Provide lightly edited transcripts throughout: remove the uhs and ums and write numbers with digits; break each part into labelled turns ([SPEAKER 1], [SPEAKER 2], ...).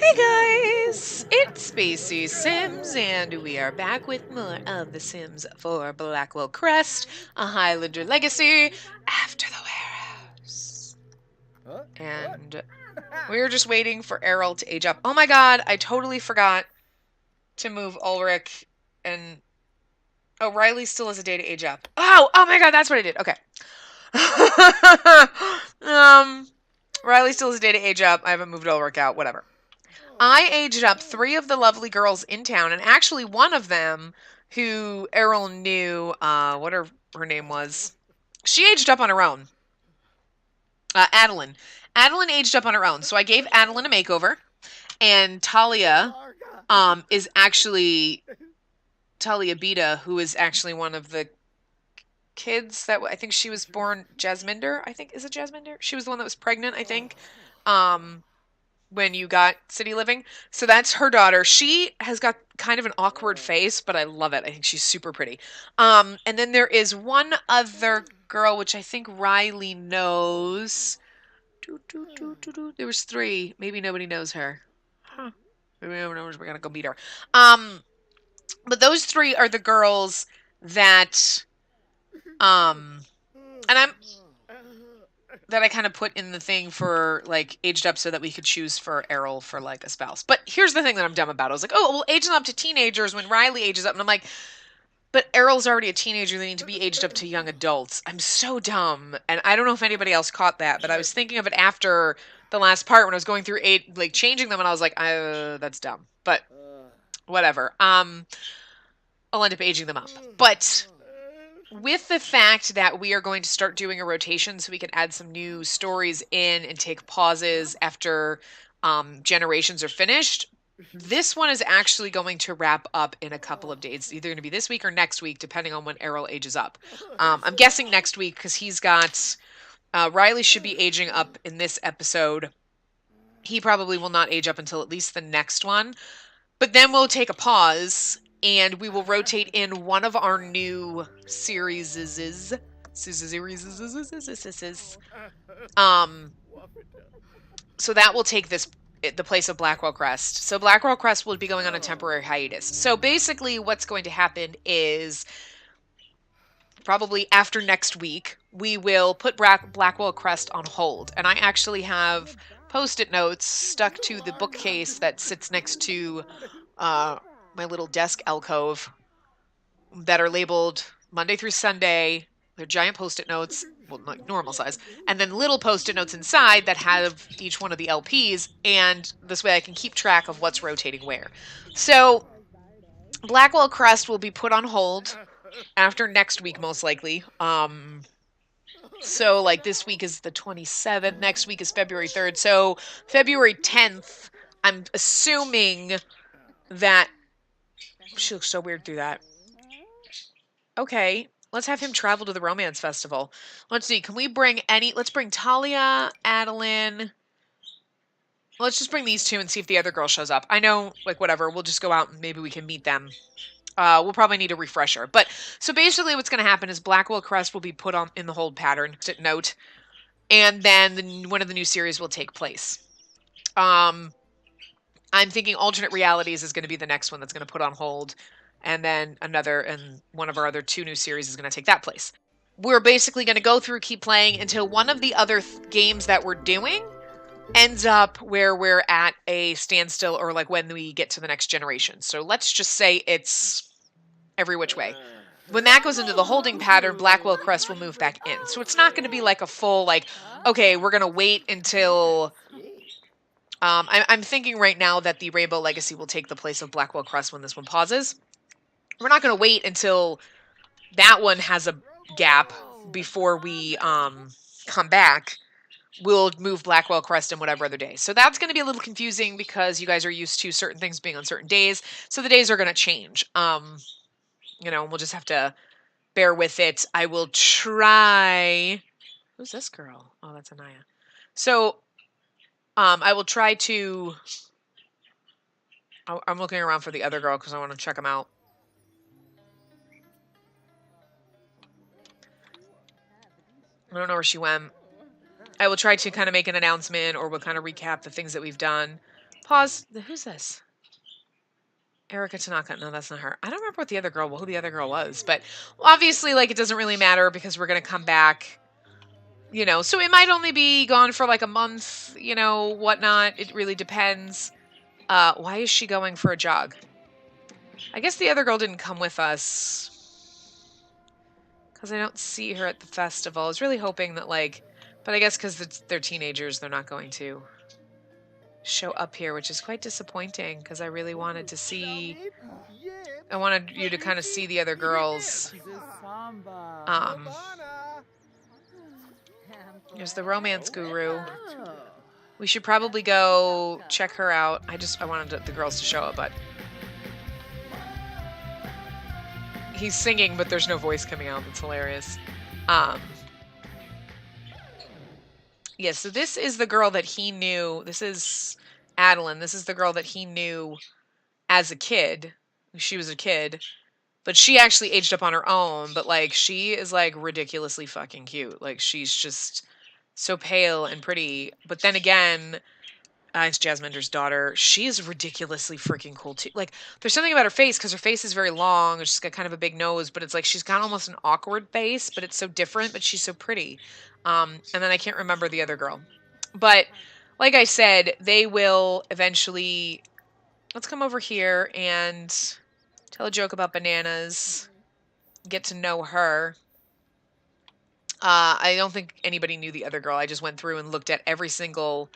[SPEAKER 1] Hey guys, it's Spacey Sims, and we are back with more of The Sims for Blackwell Crest, a Highlander legacy after the warehouse. And we're just waiting for Errol to age up. Oh my god, I totally forgot to move Ulrich and... Oh, Riley still has a day to age up. Oh my god, that's what I did. Okay. Riley still has a day to age up. I haven't moved Ulrich out, whatever. I aged up 3 of the lovely girls in town, and actually one of them, who Errol knew, what her name was, she aged up on her own. Adeline. Adeline aged up on her own, so I gave Adeline a makeover, and Talia, is actually Talia Beta, who is actually one of the kids that I think she was born Jasminder. I think is it Jasminder? She was the one that was pregnant, I think. When you got City Living. So that's her daughter. She has got kind of an awkward face, but I love it. I think she's super pretty. And then there is one other girl, which I think Riley knows. There was 3. Maybe nobody knows her. Huh. Maybe nobody knows we're gonna go meet her. But those 3 are the girls that and I kind of put in the thing for like aged up so that we could choose for Errol for like a spouse. But here's the thing that I'm dumb about. I was like, oh, we'll age them up to teenagers when Riley ages up. And I'm like, but Errol's already a teenager. They need to be aged up to young adults. I'm so dumb. And I don't know if anybody else caught that, but I was thinking of it after the last part when I was going through like changing them and I was like, that's dumb. But whatever. I'll end up aging them up. But with the fact that we are going to start doing a rotation so we can add some new stories in and take pauses after generations are finished, this one is actually going to wrap up in a couple of days. It's either going to be this week or next week, depending on when Errol ages up. I'm guessing next week because he's got... Riley should be aging up in this episode. He probably will not age up until at least the next one. But then we'll take a pause and we will rotate in one of our new series. So that will take the place of Blackwell Crest. So Blackwell Crest will be going on a temporary hiatus. So basically what's going to happen is probably after next week, we will put Blackwell Crest on hold. And I actually have Post-it notes stuck to the bookcase that sits next to my little desk alcove that are labeled Monday through Sunday. They're giant Post-it notes, well, like normal size, and then little Post-it notes inside that have each one of the LPs, and this way I can keep track of what's rotating where. So Blackwell Crest will be put on hold after next week, most likely. So, like, this week is the 27th, next week is February 3rd, so February 10th, I'm assuming that... She looks so weird through that. Okay, let's have him travel to the Romance Festival. Let's see, can we bring any... Let's bring Talia, Adeline... Let's just bring these 2 and see if the other girl shows up. I know, like, whatever, we'll just go out and maybe we can meet them. We'll probably need a refresher. But, so basically what's going to happen is Blackwell Crest will be put on in the hold pattern, note, and then one of the new series will take place. I'm thinking Alternate Realities is going to be the next one that's going to put on hold, and then one of our other 2 new series is going to take that place. We're basically going to go through, keep playing, until one of the other games that we're doing ends up where we're at a standstill or like when we get to the next generation. So let's just say it's every which way. When that goes into the holding pattern, Blackwell Crest will move back in. So it's not going to be like a full, like, okay, we're going to wait until... I'm thinking right now that the Rainbow Legacy will take the place of Blackwell Crest when this one pauses. We're not going to wait until that one has a gap before we come back. We'll move Blackwell Crest in whatever other day. So that's going to be a little confusing because you guys are used to certain things being on certain days. So the days are going to change. We'll just have to bear with it. I will try... Who's this girl? Oh, that's Anaya. So, I will try to... I'm looking around for the other girl because I want to check them out. I don't know where she went. I will try to kind of make an announcement or we'll kind of recap the things that we've done. Pause. Who's this? Erica Tanaka. No, that's not her. I don't remember who the other girl was, but obviously, like, it doesn't really matter because we're gonna come back. You know, so it might only be gone for like a month, you know, whatnot. It really depends. Why is she going for a jog? I guess the other girl didn't come with us because I don't see her at the festival. I was really hoping that, like, but I guess because they're teenagers, they're not going to show up here, which is quite disappointing because I really wanted to see. I wanted you to kind of see the other girls. There's the romance guru. We should probably go check her out. I wanted the girls to show up, but he's singing, but there's no voice coming out. That's hilarious. Yeah, so this is the girl that he knew. This is Adeline. This is the girl that he knew as a kid. She was a kid. But she actually aged up on her own. But, like, she is, like, ridiculously fucking cute. Like, she's just so pale and pretty. But then again, it's Jasminder's daughter. She's ridiculously freaking cool, too. Like, there's something about her face, because her face is very long. She's got kind of a big nose. But it's like she's got almost an awkward face. But it's so different. But she's so pretty. And then I can't remember the other girl. But, like I said, they will eventually... Let's come over here and... tell a joke about bananas. Get to know her. I don't think anybody knew the other girl. I just went through and looked at every single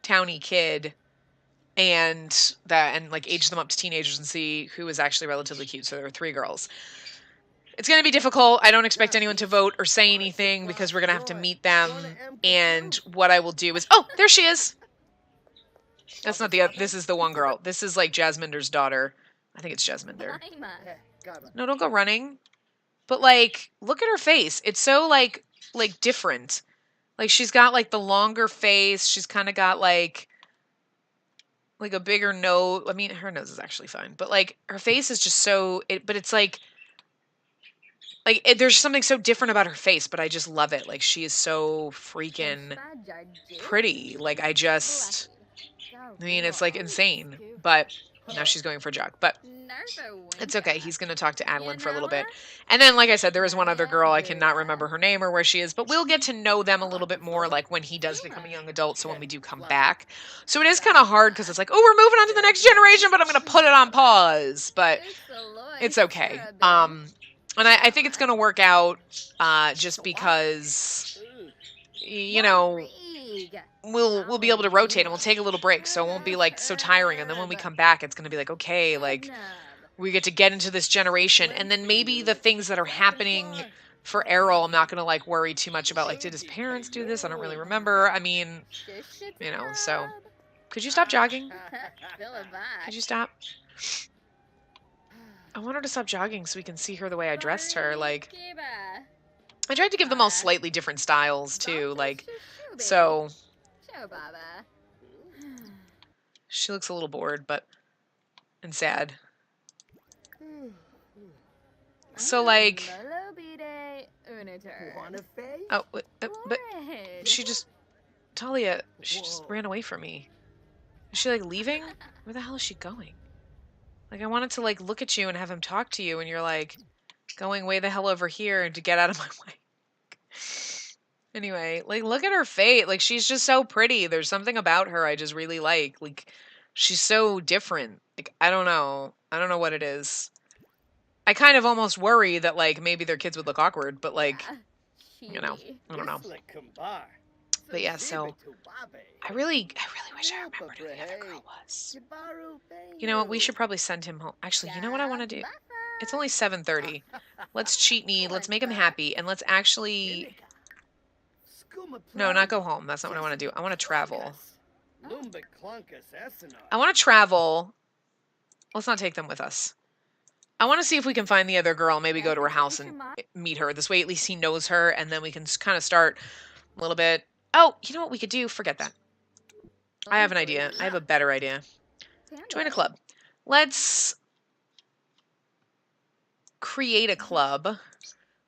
[SPEAKER 1] towny kid and like aged them up to teenagers and see who was actually relatively cute. So there were 3 girls. It's going to be difficult. I don't expect anyone to vote or say anything because we're going to have to meet them. And what I will do is... Oh, there she is. That's not the other... This is the one girl. This is like Jasminder's daughter. I think it's Jasminder. No, don't go running. But, like, look at her face. It's so, like different. Like, she's got, like, the longer face. She's kind of got, like a bigger nose. I mean, her nose is actually fine. But, like, her face is just so... But it's, like... there's something so different about her face, but I just love it. Like, she is so freaking pretty. Like, I mean, it's, like, insane. But... Now she's going for a jog, but it's okay. He's going to talk to Adeline for a little bit. And then, like I said, there is one other girl. I cannot remember her name or where she is, but we'll get to know them a little bit more, like, when he does become a young adult, so when we do come back. So it is kind of hard, because it's like, oh, we're moving on to the next generation, but I'm going to put it on pause. But it's okay. And I think it's going to work out just because, you know... We'll be able to rotate and we'll take a little break, so it won't be like so tiring. And then when we come back, it's going to be like, okay, like we get to get into this generation, and then maybe the things that are happening for Errol, I'm not going to like worry too much about. Like, did his parents do this? I don't really remember. I mean, you know. So, could you stop jogging? Could you stop? I want her to stop jogging so we can see her the way I dressed her. Like, I tried to give them all slightly different styles too. Like, so. She looks a little bored, and sad. So, like... Oh, but she just... Talia, she just ran away from me. Is she, like, leaving? Where the hell is she going? Like, I wanted to, like, look at you and have him talk to you, and you're, like, going way the hell over here and to get out of my way. Anyway, like, look at her face. Like, she's just so pretty. There's something about her I just really like. Like, she's so different. Like, I don't know. I don't know what it is. I kind of almost worry that, like, maybe their kids would look awkward, but, like, you know, I don't know. But yeah, so I really wish I remembered who the other girl was. You know what? We should probably send him home. Actually, you know what I want to do? It's only 7:30. Let's cheat me. Let's make him happy, and let's actually... No, not go home. That's not what I want to do. I want to travel. I want to travel. Let's not take them with us. I want to see if we can find the other girl, maybe go to her house and meet her. This way, at least he knows her, and then we can kind of start a little bit. Oh, you know what we could do? Forget that. I have an idea. I have a better idea. Join a club. Let's create a club.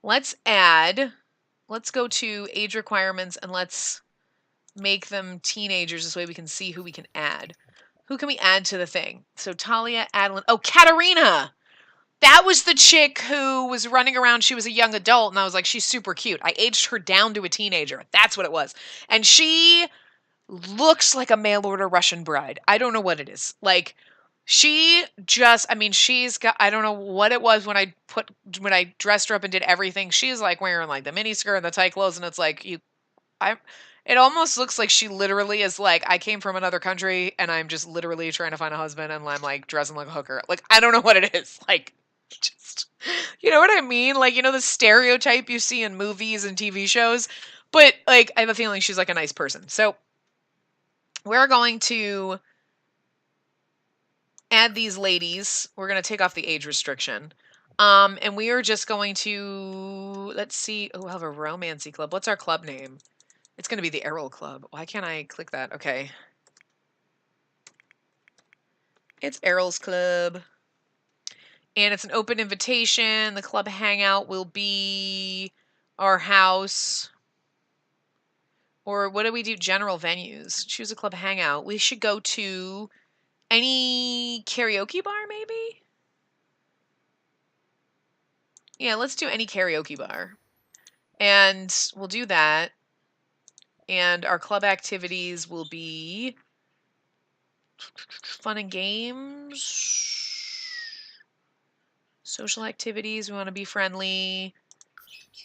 [SPEAKER 1] Let's go to age requirements, and let's make them teenagers. This way we can see who we can add. Who can we add to the thing? So Talia, Adeline. Oh, Katarina. That was the chick who was running around. She was a young adult, and I was like, she's super cute. I aged her down to a teenager. That's what it was. And she looks like a mail order Russian bride. I don't know what it is. Like, she just, I mean, she's got, I don't know what it was when I dressed her up and did everything. She's like wearing like the mini skirt and the tight clothes, and it's like, it almost looks like she literally is like, I came from another country and I'm just literally trying to find a husband and I'm like dressing like a hooker. Like, I don't know what it is. Like, just, you know what I mean? Like, the stereotype you see in movies and TV shows. But, like, I have a feeling she's like a nice person. So, we're going to add these ladies. We're going to take off the age restriction. And we are just going to, let's see. Oh, we'll have a romancy club. What's our club name? It's going to be the Errol Club. Why can't I click that? Okay. It's Errol's Club. And it's an open invitation. The club hangout will be our house. Or what do we do? General venues. Choose a club hangout. We should go to any karaoke bar, maybe? Yeah, let's do any karaoke bar. And we'll do that. And our club activities will be fun and games, social activities. We want to be friendly.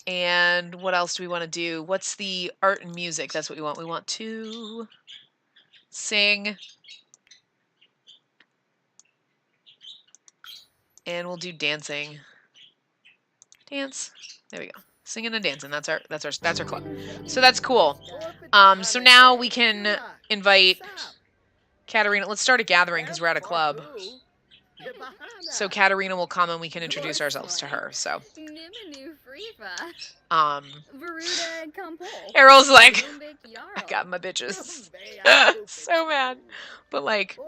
[SPEAKER 1] And what else do we want to do? What's the art and music? That's what we want. We want to sing. And we'll do dancing. Dance. There we go. Singing and dancing. That's our club. So that's cool. So now we can invite Katarina. Let's start a gathering because we're at a club. So Katarina will come and we can introduce ourselves to her. So Errol's like, I got my bitches. So mad. But like,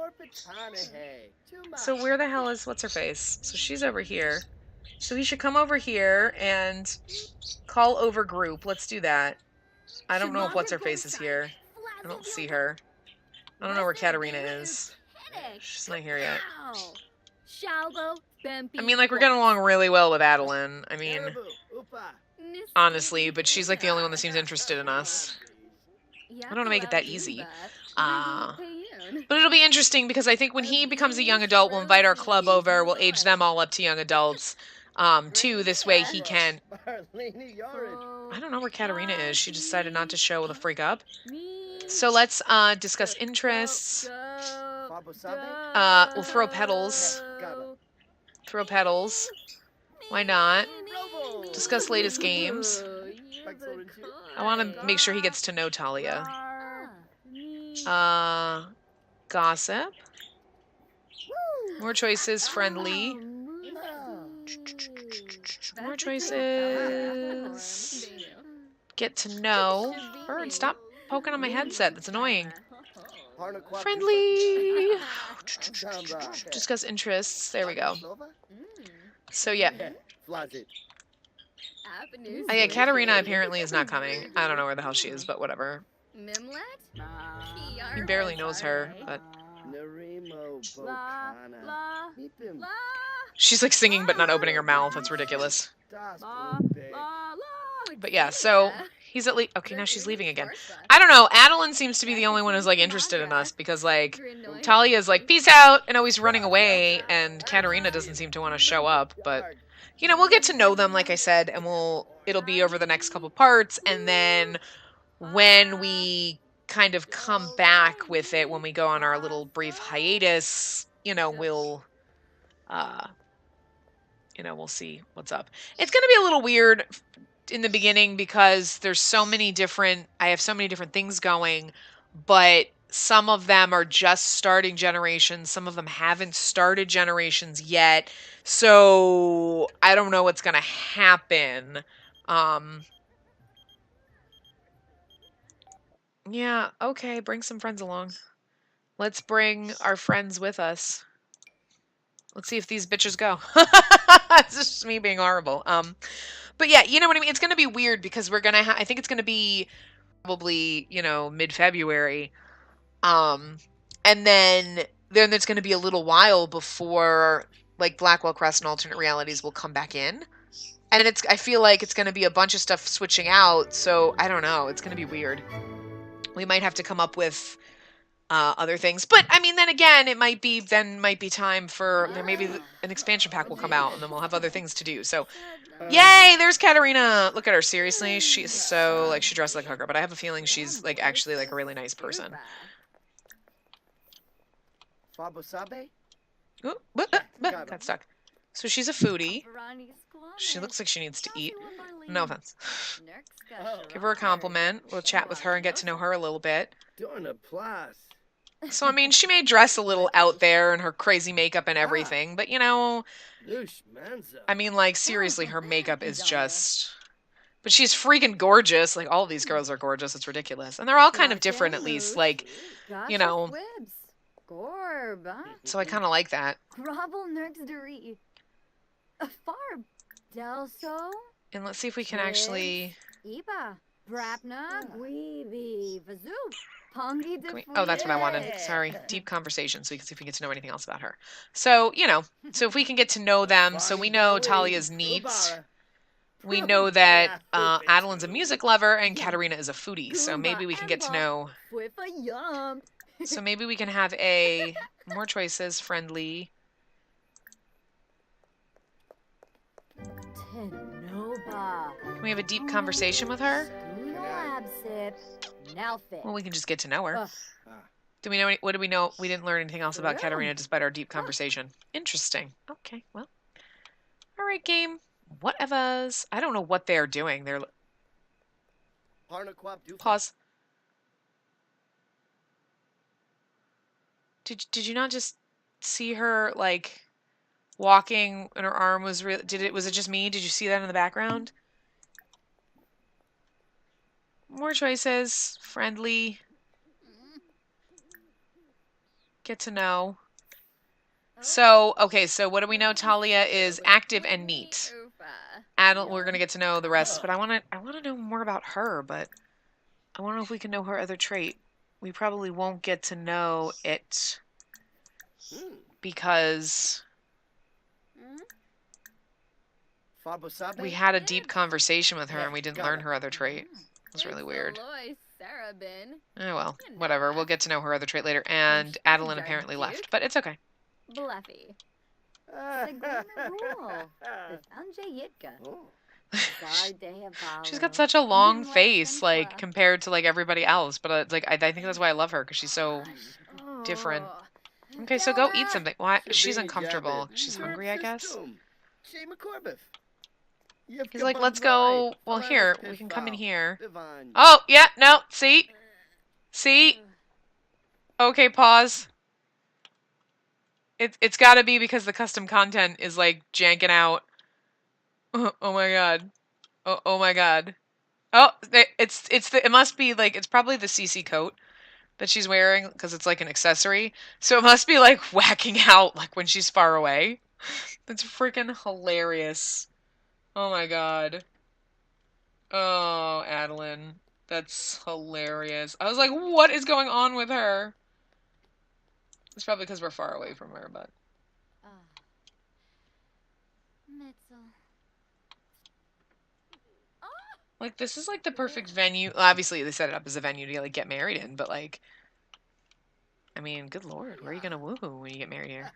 [SPEAKER 1] so where the hell is what's her face? So she's over here. So he should come over here and call over group. Let's do that. I don't know if what's her face is here. I don't see her. I don't know where Katarina is. She's not here yet. I mean, like, we're getting along really well with Adeline. I mean, honestly, but she's like the only one that seems interested in us. I don't want to make it that easy. But it'll be interesting because I think when he becomes a young adult, we'll invite our club over. We'll age them all up to young adults. Too, this way he can... I don't know where Katarina is. She decided not to show the freak up. So let's discuss interests. We'll throw petals. Throw petals. Why not? Discuss latest games. I want to make sure he gets to know Talia. Gossip. More choices. Friendly. More choices. Get to know. Bird, stop poking on my headset. That's annoying. Friendly. Discuss interests. There we go. So, yeah. Oh, yeah, Katarina apparently is not coming. I don't know where the hell she is, but whatever. He barely knows her, but... She's like singing but not opening her mouth. That's ridiculous. But yeah, so he's at least... Okay, now she's leaving again. I don't know. Adeline seems to be the only one who's like interested in us because like Talia's like, peace out, and always running away, and Katarina doesn't seem to want to show up. But, we'll get to know them, like I said, and it'll be over the next couple parts, and then when we kind of come back with it, when we go on our little brief hiatus, we'll we'll see what's up. It's going to be a little weird in the beginning because I have so many different things going, but some of them are just starting generations. Some of them haven't started generations yet. So I don't know what's going to happen. Yeah, okay, bring some friends along. Let's bring our friends with us. Let's see if these bitches go. It's just me being horrible. But yeah, you know what I mean? It's going to be weird because we're going to I think it's going to be probably, mid-February. And then then it's going to be a little while before like Blackwell, Crest, and alternate realities will come back in. And then I feel like it's going to be a bunch of stuff switching out. So I don't know. It's going to be weird. We might have to come up with other things. But I mean, then again, it might be time for there. Maybe an expansion pack will come out, and then we'll have other things to do. So, yay! There's Katarina. Look at her. Seriously, she's so like she dresses like a hooker, but I have a feeling she's like actually like a really nice person. Ooh, got stuck. So she's a foodie. She looks like she needs to eat. No offense. Give her a compliment. We'll chat with her and get to know her a little bit. So, I mean, she may dress a little out there in her crazy makeup and everything, but, you know, I mean, like, seriously, her makeup is just... But she's freaking gorgeous. Like, all of these girls are gorgeous. It's ridiculous. And they're all kind of different, at least. Like, you know... So I kind of like that. And let's see if we can actually... Oh, that's what I wanted. Sorry. Deep conversation, so we can see if we get to know anything else about her. So, you know, so if we can get to know them, so we know Talia's neat. We know that Adeline's a music lover and Katarina is a foodie, so maybe we can get to know... So maybe we can have a... More choices, friendly... Can we have a deep conversation with her? Well, we can just get to know her. Do we know what do we know? We didn't learn anything else about Katarina despite our deep conversation. Interesting. Okay, well. All right, game. Whatevers. I don't know what they are doing. They're... Pause. Did you not just see her, like... walking and her arm was was it just me? Did you see that in the background? More choices. Friendly. Get to know. So, okay, so what do we know? Talia is active and neat. We're gonna get to know the rest, but I wanna know more about her, but I wanna know if we can know her other trait. We probably won't get to know it because we had a deep conversation with her and we didn't learn her other trait. It was really weird. Oh well, whatever. We'll get to know her other trait later. And Adeline apparently left, but it's okay. She's got such a long face, like, compared to, like, everybody else. But, like, I think that's why I love her, because she's so different. Okay, so go eat something. Why? She's uncomfortable. She's hungry, I guess. He's like, let's go. Well, here. We can come in here. Oh, yeah, no. See? See? Okay, pause. It's gotta be because the custom content is, like, janking out. Oh my god. Oh my god. Oh, it must be, like, it's probably the CC coat that she's wearing, because it's, like, an accessory. So it must be, like, whacking out, like, when she's far away. That's freaking hilarious. Oh my god. Oh, Adeline. That's hilarious. I was like, what is going on with her? It's probably because we're far away from her, but... Like, this is, like, the perfect venue. Obviously, they set it up as a venue to, like, get married in, but, like... I mean, good lord, where are you gonna woohoo when you get married here?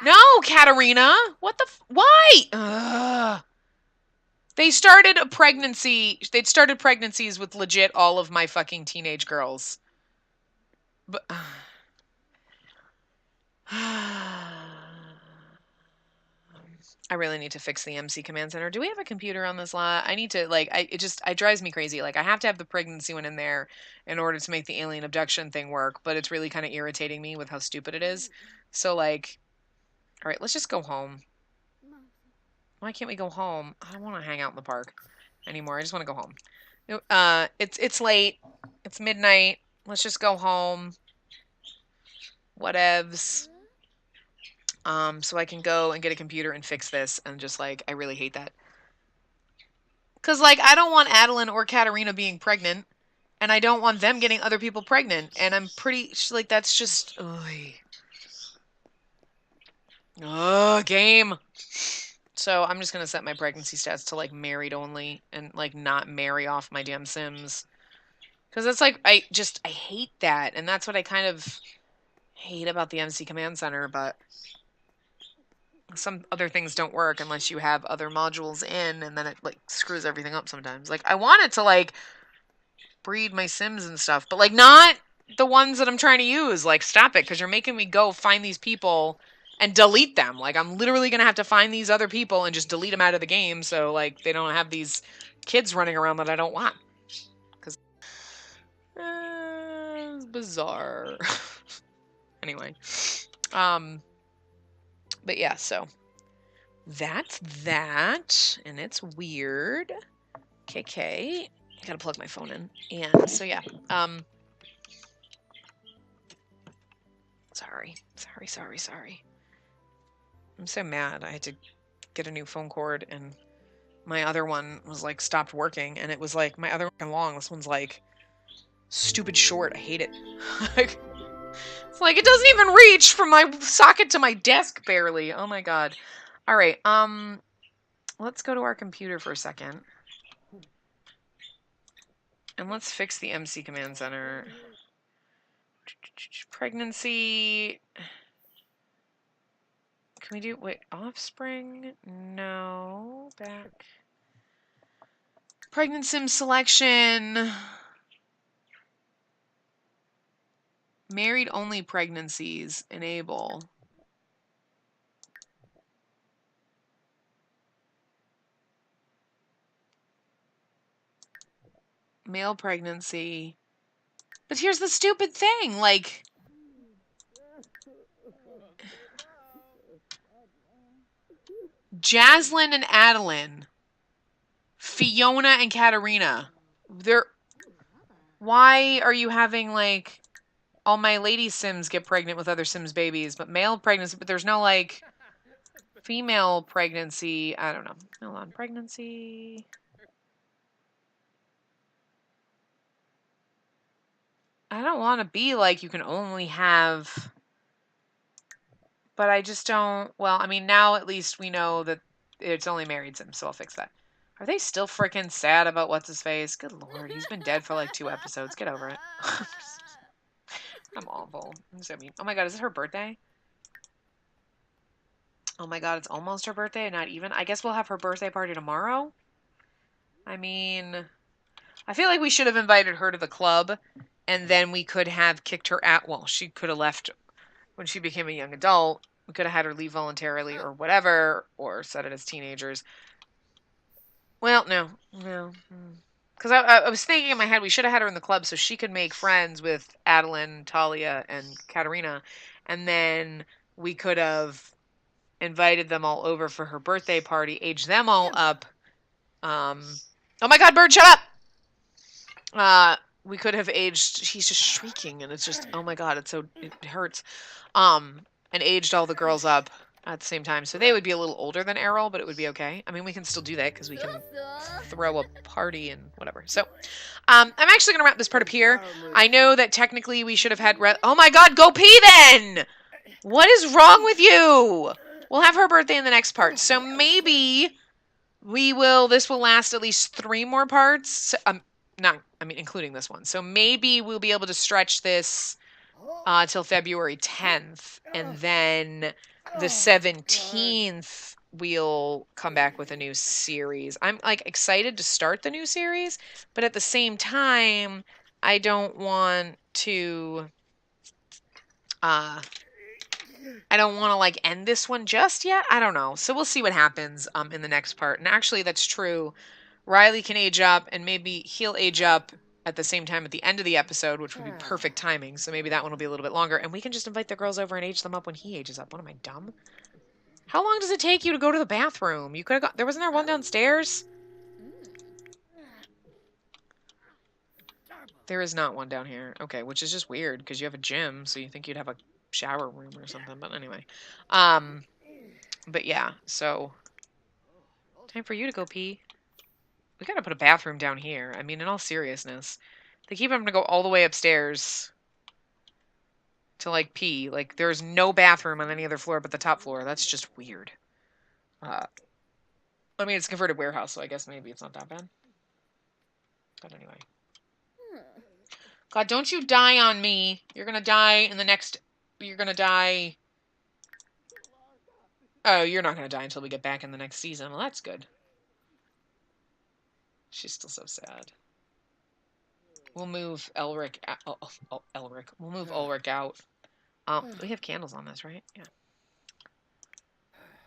[SPEAKER 1] No, Katarina! What the why? Ugh. They started a pregnancy... They'd started pregnancies with legit all of my fucking teenage girls. But... I really need to fix the MC command center. Do we have a computer on this lot? I need to, like, it drives me crazy. Like, I have to have the pregnancy one in there in order to make the alien abduction thing work, but it's really kind of irritating me with how stupid it is. So, like, all right, let's just go home. Why can't we go home? I don't want to hang out in the park anymore. I just want to go home. It's late. It's midnight. Let's just go home. Whatevs. So I can go and get a computer and fix this, and just, like, I really hate that. Because, like, I don't want Adeline or Katarina being pregnant, and I don't want them getting other people pregnant, and I'm pretty, like, that's just, ugh. Ugh, game. So I'm just gonna set my pregnancy stats to like married only and like not marry off my damn Sims. Because it's like, I hate that. And that's what I kind of hate about the MC Command Center, but some other things don't work unless you have other modules in, and then it like screws everything up sometimes. Like I want it to like breed my Sims and stuff, but like not the ones that I'm trying to use. Like stop it, because you're making me go find these people and delete them. Like I'm literally gonna have to find these other people and just delete them out of the game, so like they don't have these kids running around that I don't want. Because it's bizarre. Anyway, but yeah, so that's that, and it's weird. KK, gotta plug my phone in, and so yeah, sorry. I'm so mad. I had to get a new phone cord, and my other one was like stopped working, and it was like my other one long. This one's like stupid short. I hate it. Like, it's like it doesn't even reach from my socket to my desk barely. Oh my god. All right. Let's go to our computer for a second. And let's fix the MC Command Center. Pregnancy. Can we do, wait, offspring? No. Back. Pregnant sim selection. Married only pregnancies. Enable. Male pregnancy. But here's the stupid thing, like... Jaslyn and Adeline. Fiona and Katarina. They're... Why are you having, like... All my lady Sims get pregnant with other Sims babies, but male pregnancy... But there's no, like... Female pregnancy... I don't know. Hold on. Pregnancy... I don't want to be like you can only have... But I just don't... Well, I mean, now at least we know that it's only married Sims, so I'll fix that. Are they still freaking sad about what's-his-face? Good lord, he's been dead for like 2 episodes. Get over it. I'm awful. I'm so mean. Oh my god, is it her birthday? Oh my god, it's almost her birthday, not even. I guess we'll have her birthday party tomorrow? I mean... I feel like we should have invited her to the club, and then we could have kicked her out. Well, she could have left when she became a young adult. We could have had her leave voluntarily or whatever, or set it as teenagers. Well, no. Because I was thinking in my head we should have had her in the club so she could make friends with Adeline, Talia, and Katarina, and then we could have invited them all over for her birthday party, aged them all up. Oh my god, Bird, shut up! We could have aged... He's just shrieking, and it's just... Oh my god, it hurts. And aged all the girls up at the same time. So they would be a little older than Errol, but it would be okay. I mean, we can still do that because we can throw a party and whatever. So, I'm actually going to wrap this part up here. I know that technically we should have had... Oh my god, go pee then! What is wrong with you? We'll have her birthday in the next part. So maybe this will last at least 3 more parts. So, including this one. So maybe we'll be able to stretch this till February 10th, and then the 17th we'll come back with a new series. I'm like excited to start the new series, but at the same time, I don't want to like end this one just yet. I don't know. So we'll see what happens in the next part. And actually, that's true. Riley can age up, and maybe he'll age up at the same time at the end of the episode, which would be perfect timing. So maybe that one will be a little bit longer, and we can just invite the girls over and age them up when he ages up. What am I, dumb? How long does it take you to go to the bathroom? You could have got... Wasn't there one downstairs? There is not one down here. Okay, which is just weird, because you have a gym, so you think you'd have a shower room or something, but anyway. But yeah, so... Time for you to go pee. We gotta put a bathroom down here. I mean, in all seriousness. They keep having to go all the way upstairs. to like pee. Like there's no bathroom on any other floor but the top floor. That's just weird. I mean, it's a converted warehouse, so I guess maybe it's not that bad. But anyway. God, don't you die on me. You're gonna die in the next... You're gonna die... Oh, you're not gonna die until we get back in the next season. Well, that's good. She's still so sad. We'll move Elric out. Elric. We'll move Ulrich out. We have candles on this, right? Yeah.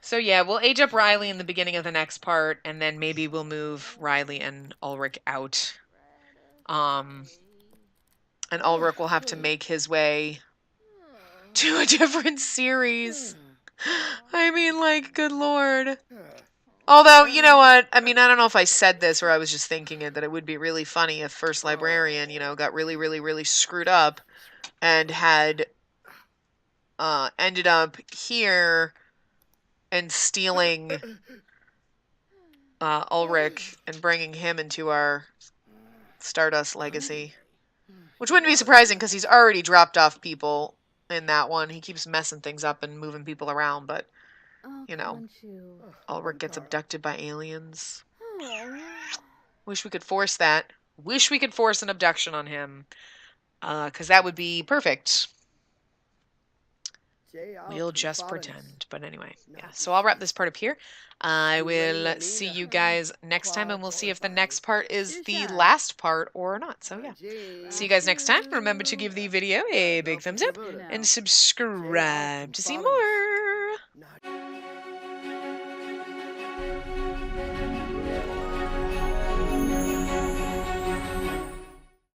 [SPEAKER 1] So yeah, we'll age up Riley in the beginning of the next part, and then maybe we'll move Riley and Ulrich out. And Ulrich will have to make his way to a different series. I mean, like, good lord. Although, you know what? I mean, I don't know if I said this or I was just thinking it, that it would be really funny if First Librarian, you know, got really, really, really screwed up and had ended up here and stealing Ulrich and bringing him into our Stardust legacy. Which wouldn't be surprising because he's already dropped off people in that one. He keeps messing things up and moving people around, but, you know, Ulrich gets abducted by aliens. Wish we could force that. Wish we could force an abduction on him. Because that would be perfect. We'll just pretend. But anyway, yeah. So I'll wrap this part up here. I will see you guys next time, and we'll see if the next part is the last part or not. So yeah. See you guys next time. Remember to give the video a big thumbs up and subscribe to see more.